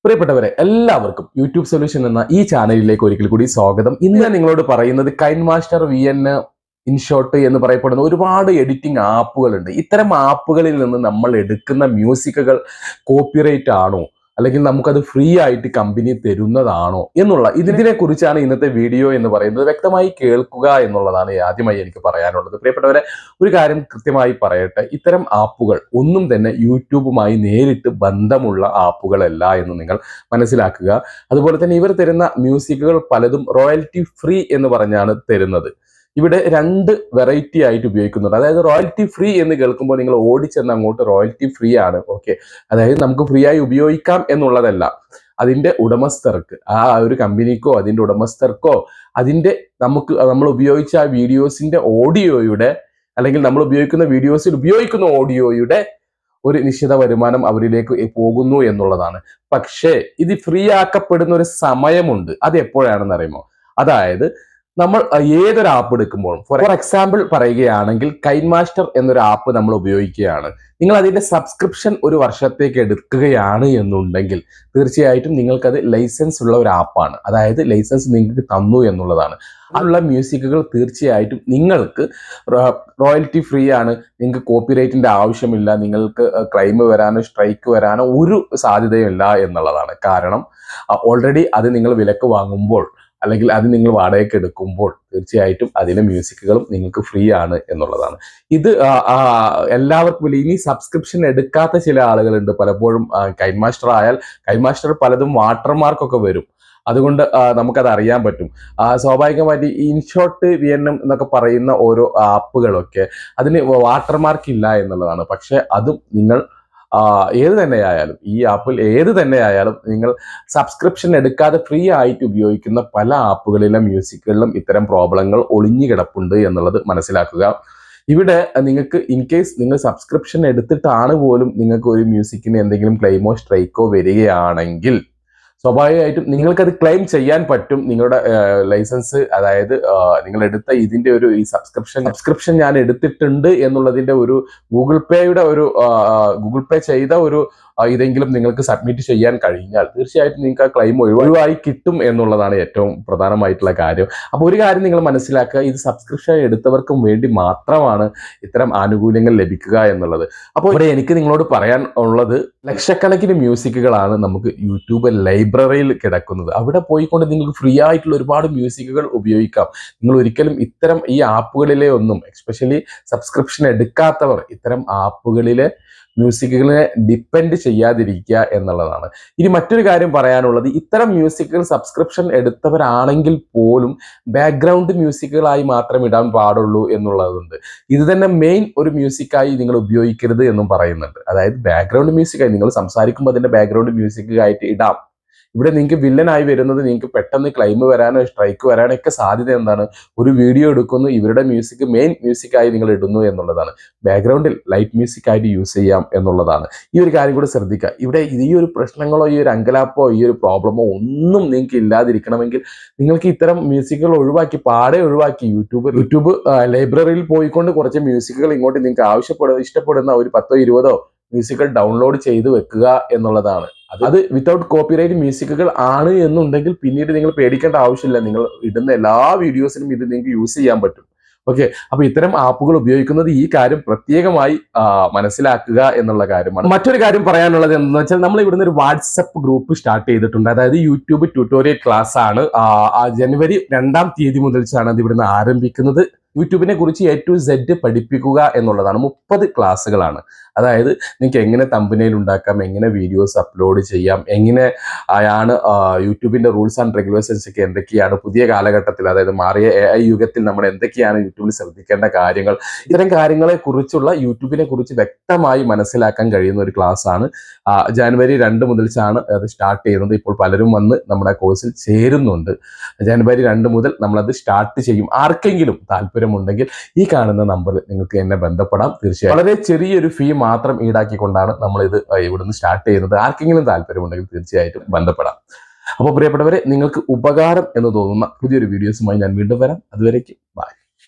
പ്രിയപ്പെട്ടവരെ എല്ലാവർക്കും YouTube solution എന്ന ഈ ചാനലിലേക്ക് ഒരിക്കൽ കൂടി സ്വാഗതം. ഇന്ന് ഞാൻ നിങ്ങളോട് പറയുന്നത് കൈൻമാസ്റ്റർ VN ഇൻഷോട്ട് എന്ന് പറയപ്പെടുന്ന ഒരുപാട് എഡിറ്റിംഗ് ആപ്പുകളുണ്ട്. ഇത്തരം ആപ്പുകളിൽ നിന്ന് നമ്മൾ എടുക്കുന്ന മ്യൂസിക്കുകൾ കോപ്പിറൈറ്റ് ആണോ, അല്ലെങ്കിൽ നമുക്കത് ഫ്രീ ആയിട്ട് കമ്പനി തരുന്നതാണോ എന്നുള്ള ഇതിനെ കുറിച്ചാണ് ഇന്നത്തെ വീഡിയോ എന്ന് പറയുന്നത്. വ്യക്തമായി കേൾക്കുക എന്നുള്ളതാണ് ആദ്യമായി എനിക്ക് പറയാനുള്ളത്. പ്രിയപ്പെട്ടവരെ, ഒരു കാര്യം കൃത്യമായി പറയട്ടെ, ഇത്തരം ആപ്പുകൾ ഒന്നും തന്നെ യൂട്യൂബുമായി നേരിട്ട് ബന്ധമുള്ള ആപ്പുകളല്ല എന്ന് നിങ്ങൾ മനസ്സിലാക്കുക. അതുപോലെ തന്നെ ഇവർ തരുന്ന മ്യൂസിക്കുകൾ പലതും റോയൽറ്റി ഫ്രീ എന്ന് പറഞ്ഞാണ് തരുന്നത്. ഇവിടെ രണ്ട് വെറൈറ്റി ആയിട്ട് ഉപയോഗിക്കുന്നുണ്ട്. അതായത് റോയൽറ്റി ഫ്രീ എന്ന് കേൾക്കുമ്പോൾ നിങ്ങൾ ഓടിച്ചെന്ന് അങ്ങോട്ട് റോയൽറ്റി ഫ്രീ ആണ്, ഓക്കെ, അതായത് നമുക്ക് ഫ്രീ ആയി ഉപയോഗിക്കാം എന്നുള്ളതല്ല. അതിൻ്റെ ഉടമസ്ഥർക്ക്, ആ ഒരു കമ്പനിക്കോ അതിൻ്റെ ഉടമസ്ഥർക്കോ അതിൻ്റെ നമ്മൾ ഉപയോഗിച്ച ആ വീഡിയോസിൻ്റെ ഓഡിയോയുടെ, അല്ലെങ്കിൽ നമ്മൾ ഉപയോഗിക്കുന്ന വീഡിയോസിൽ ഉപയോഗിക്കുന്ന ഓഡിയോയുടെ ഒരു നിശ്ചിത വരുമാനം അവരിലേക്ക് പോകുന്നു എന്നുള്ളതാണ്. പക്ഷേ ഇത് ഫ്രീ ആക്കപ്പെടുന്ന ഒരു സമയമുണ്ട്. അത് എപ്പോഴാണെന്ന് അറിയുമോ? അതായത് നമ്മൾ ഏതൊരു ആപ്പ് എടുക്കുമ്പോഴും, ഫോർ എക്സാമ്പിൾ പറയുകയാണെങ്കിൽ കൈൻമാസ്റ്റർ എന്നൊരു ആപ്പ് നമ്മൾ ഉപയോഗിക്കുകയാണ്. നിങ്ങൾ അതിന്റെ സബ്സ്ക്രിപ്ഷൻ ഒരു വർഷത്തേക്ക് എടുക്കുകയാണ് എന്നുണ്ടെങ്കിൽ തീർച്ചയായിട്ടും നിങ്ങൾക്കത് ലൈസൻസ് ഉള്ള ഒരു ആപ്പാണ്. അതായത് ലൈസൻസ് നിങ്ങൾക്ക് തന്നു എന്നുള്ളതാണ്. അതിലുള്ള മ്യൂസിക്കുകൾ തീർച്ചയായിട്ടും നിങ്ങൾക്ക് റോയൽറ്റി ഫ്രീ ആണ്. നിങ്ങൾക്ക് കോപ്പിറൈറ്റിന്റെ ആവശ്യമില്ല. നിങ്ങൾക്ക് ക്ലെയിം വരാനോ സ്ട്രൈക്ക് വരാനോ ഒരു സാധ്യതയുമില്ല എന്നുള്ളതാണ്. കാരണം ഓൾറെഡി അത് നിങ്ങൾ വിലക്ക് വാങ്ങുമ്പോൾ, അല്ലെങ്കിൽ അത് നിങ്ങൾ വാടകയ്ക്ക് എടുക്കുമ്പോൾ തീർച്ചയായിട്ടും അതിലെ മ്യൂസിക്കുകളും നിങ്ങൾക്ക് ഫ്രീ ആണ് എന്നുള്ളതാണ്. ഇത് എല്ലാവർക്കും ഇനി സബ്സ്ക്രിപ്ഷൻ എടുക്കാത്ത ചില ആളുകളുണ്ട്. പലപ്പോഴും കൈൻമാസ്റ്റർ പലതും വാട്ടർമാർക്കൊക്കെ വരും. അതുകൊണ്ട് നമുക്കത് അറിയാൻ പറ്റും. സ്വാഭാവികമായിട്ട് ഈ ഇൻഷോട്ട് VN എന്നൊക്കെ പറയുന്ന ഓരോ ആപ്പുകളൊക്കെ അതിന് വാട്ടർമാർക്ക് ഇല്ല എന്നുള്ളതാണ്. പക്ഷെ അതും നിങ്ങൾ ഏത് തന്നെയായാലും, ഈ ആപ്പിൽ ഏത് തന്നെയായാലും നിങ്ങൾ സബ്സ്ക്രിപ്ഷൻ എടുക്കാതെ ഫ്രീ ആയിട്ട് ഉപയോഗിക്കുന്ന പല ആപ്പുകളിലെ മ്യൂസിക്കുകളിലും ഇത്തരം പ്രോബ്ലങ്ങൾ ഒളിഞ്ഞു കിടപ്പുണ്ട് എന്നുള്ളത് മനസ്സിലാക്കുക. ഇവിടെ നിങ്ങൾക്ക് ഇൻ കേസ് നിങ്ങൾ സബ്സ്ക്രിപ്ഷൻ എടുത്തിട്ടാണ് പോലും നിങ്ങൾക്ക് ഒരു മ്യൂസിക്കിന് എന്തെങ്കിലും ക്ലെയിമോ സ്ട്രൈക്കോ വരികയാണെങ്കിൽ സ്വാഭാവികമായിട്ടും നിങ്ങൾക്കത് ക്ലെയിം ചെയ്യാൻ പറ്റും. നിങ്ങളുടെ ലൈസൻസ്, അതായത് നിങ്ങൾ എടുത്ത ഇതിന്റെ ഒരു ഈ സബ്സ്ക്രിപ്ഷൻ ഞാൻ എടുത്തിട്ടുണ്ട് എന്നുള്ളതിന്റെ ഒരു ഗൂഗിൾ പേ ചെയ്ത ഒരു ഇതെങ്കിലും നിങ്ങൾക്ക് സബ്മിറ്റ് ചെയ്യാൻ കഴിഞ്ഞാൽ തീർച്ചയായിട്ടും നിങ്ങൾക്ക് ആ ക്ലെയിം ഒഴിവായി കിട്ടും എന്നുള്ളതാണ് ഏറ്റവും പ്രധാനമായിട്ടുള്ള കാര്യം. അപ്പോൾ ഒരു കാര്യം നിങ്ങൾ മനസ്സിലാക്കുക, ഇത് സബ്സ്ക്രിപ്ഷൻ എടുത്തവർക്കും വേണ്ടി മാത്രമാണ് ഇത്തരം ആനുകൂല്യങ്ങൾ ലഭിക്കുക എന്നുള്ളത്. അപ്പോൾ ഇവിടെ എനിക്ക് നിങ്ങളോട് പറയാൻ ഉള്ളത്, ലക്ഷക്കണക്കിന് മ്യൂസിക്കുകളാണ് നമുക്ക് യൂട്യൂബ് ലൈബ്രറിയിൽ കിടക്കുന്നത്. അവിടെ പോയിക്കൊണ്ട് നിങ്ങൾക്ക് ഫ്രീ ആയിട്ടുള്ള ഒരുപാട് മ്യൂസിക്കുകൾ ഉപയോഗിക്കാം. നിങ്ങൾ ഒരിക്കലും ഇത്തരം ഈ ആപ്പുകളിലെ ഒന്നും, എസ്പെഷ്യലി സബ്സ്ക്രിപ്ഷൻ എടുക്കാത്തവർ ഇത്തരം ആപ്പുകളിലെ മ്യൂസിക്കുകളെ ഡിപ്പെൻഡ് ചെയ്യാതിരിക്കുക എന്നുള്ളതാണ്. ഇനി മറ്റൊരു കാര്യം പറയാനുള്ളത്, ഇത്തരം മ്യൂസിക്കുകൾ സബ്സ്ക്രിപ്ഷൻ എടുത്തവരാണെങ്കിൽ പോലും ബാക്ക്ഗ്രൗണ്ട് മ്യൂസിക്കുകളായി മാത്രം ഇടാൻ പാടുള്ളൂ എന്നുള്ളതുണ്ട്. ഇത് തന്നെ മെയിൻ ഒരു മ്യൂസിക്കായി നിങ്ങൾ ഉപയോഗിക്കരുത് എന്നും പറയുന്നുണ്ട്. അതായത് ബാക്ക്ഗ്രൗണ്ട് മ്യൂസിക്കായി നിങ്ങൾ സംസാരിക്കുമ്പോൾ അതിന്റെ ബാക്ക്ഗ്രൗണ്ട് മ്യൂസിക്കായിട്ട് ഇടാം. ഇവിടെ നിങ്ങൾക്ക് വില്ലനായി വരുന്നത്, നിങ്ങൾക്ക് പെട്ടെന്ന് ക്ലെയിം വരാനോ സ്ട്രൈക്ക് വരാനോ ഒക്കെ സാധ്യത എന്താണ്? ഒരു വീഡിയോ എടുക്കുന്നു, ഇവരുടെ മ്യൂസിക് മെയിൻ മ്യൂസിക്കായി നിങ്ങൾ ഇടുന്നു എന്നുള്ളതാണ്. ബാക്ക്ഗ്രൗണ്ടിൽ ലൈറ്റ് മ്യൂസിക്കായിട്ട് യൂസ് ചെയ്യാം എന്നുള്ളതാണ്. ഈ ഒരു കാര്യം കൂടെ ശ്രദ്ധിക്കുക. ഇവിടെ ഈ ഒരു പ്രശ്നങ്ങളോ ഈ ഒരു അങ്കലാപ്പോ ഈ ഒരു പ്രോബ്ലമോ ഒന്നും നിങ്ങൾക്ക് ഇല്ലാതിരിക്കണമെങ്കിൽ നിങ്ങൾക്ക് ഇത്തരം മ്യൂസിക്കുകൾ പാടെ ഒഴിവാക്കി യൂട്യൂബ് ലൈബ്രറിയിൽ പോയിക്കൊണ്ട് കുറച്ച് മ്യൂസിക്കുകൾ ഇങ്ങോട്ട് നിങ്ങൾക്ക് ഇഷ്ടപ്പെടുന്ന ഒരു 10-20 മ്യൂസിക്കുകൾ ഡൗൺലോഡ് ചെയ്ത് വെക്കുക എന്നുള്ളതാണ്. അത് വിത്തൗട്ട് കോപ്പിറൈറ്റ് മ്യൂസിക്കുകൾ ആണ് എന്നുണ്ടെങ്കിൽ പിന്നീട് നിങ്ങൾ പേടിക്കേണ്ട ആവശ്യമില്ല. നിങ്ങൾ ഇടുന്ന എല്ലാ വീഡിയോസിനും ഇത് നിങ്ങൾക്ക് യൂസ് ചെയ്യാൻ പറ്റും. ഓക്കെ, അപ്പൊ ഇത്തരം ആപ്പുകൾ ഉപയോഗിക്കുന്നത് ഈ കാര്യം പ്രത്യേകമായി മനസ്സിലാക്കുക എന്നുള്ള കാര്യമാണ്. മറ്റൊരു കാര്യം പറയാനുള്ളത് എന്താണെന്ന് വെച്ചാൽ, നമ്മൾ ഇവിടുന്ന് ഒരു വാട്സപ്പ് ഗ്രൂപ്പ് സ്റ്റാർട്ട് ചെയ്തിട്ടുണ്ട്. അതായത് യൂട്യൂബ് ട്യൂട്ടോറിയൽ ക്ലാസ് ആണ്. ജനുവരി 2-ാം തീയതി മുതലാണ് അത് ഇവിടുന്ന് ആരംഭിക്കുന്നത്. യൂട്യൂബിനെ കുറിച്ച് A to Z പഠിപ്പിക്കുക എന്നുള്ളതാണ്. 30 ക്ലാസ്സുകളാണ്. അതായത് നിങ്ങൾക്ക് എങ്ങനെ തമ്പനെയിൽ ഉണ്ടാക്കാം, എങ്ങനെ വീഡിയോസ് അപ്ലോഡ് ചെയ്യാം, എങ്ങനെയാണ് യൂട്യൂബിന്റെ റൂൾസ് ആൻഡ് റെഗുലേഷൻസ് ഒക്കെ എന്തൊക്കെയാണ്, പുതിയ കാലഘട്ടത്തിൽ അതായത് മാറിയ AI യുഗത്തിൽ നമ്മൾ എന്തൊക്കെയാണ് യൂട്യൂബിൽ ശ്രദ്ധിക്കേണ്ട കാര്യങ്ങൾ, ഇത്തരം കാര്യങ്ങളെ കുറിച്ചുള്ള യൂട്യൂബിനെ കുറിച്ച് വ്യക്തമായി മനസ്സിലാക്കാൻ കഴിയുന്ന ഒരു ക്ലാസ് ആണ്. ജനുവരി 2 മുതലാണ് അത് സ്റ്റാർട്ട് ചെയ്യുന്നത്. ഇപ്പോൾ പലരും വന്ന് നമ്മുടെ കോഴ്സിൽ ചേരുന്നുണ്ട്. ജനുവരി 2 മുതൽ നമ്മളത് സ്റ്റാർട്ട് ചെയ്യും. ആർക്കെങ്കിലും താല്പര്യമുണ്ടെങ്കിൽ ഈ കാണുന്ന നമ്പറിൽ നിങ്ങൾക്ക് എന്നെ ബന്ധപ്പെടാം. തീർച്ചയായും വളരെ ചെറിയൊരു ഫീ മാത്രം ഈടാക്കിക്കൊണ്ടാണ് നമ്മളിത് ഇവിടുന്ന് സ്റ്റാർട്ട് ചെയ്യുന്നത്. ആർക്കെങ്കിലും താല്പര്യമുണ്ടെങ്കിൽ തീർച്ചയായിട്ടും ബന്ധപ്പെടാം. അപ്പോൾ പ്രിയപ്പെട്ടവരെ, നിങ്ങൾക്ക് ഉപകാരം എന്ന് തോന്നുന്ന പുതിയൊരു വീഡിയോസുമായി ഞാൻ വീണ്ടും വരാം. അതുവരേക്കും ബൈ.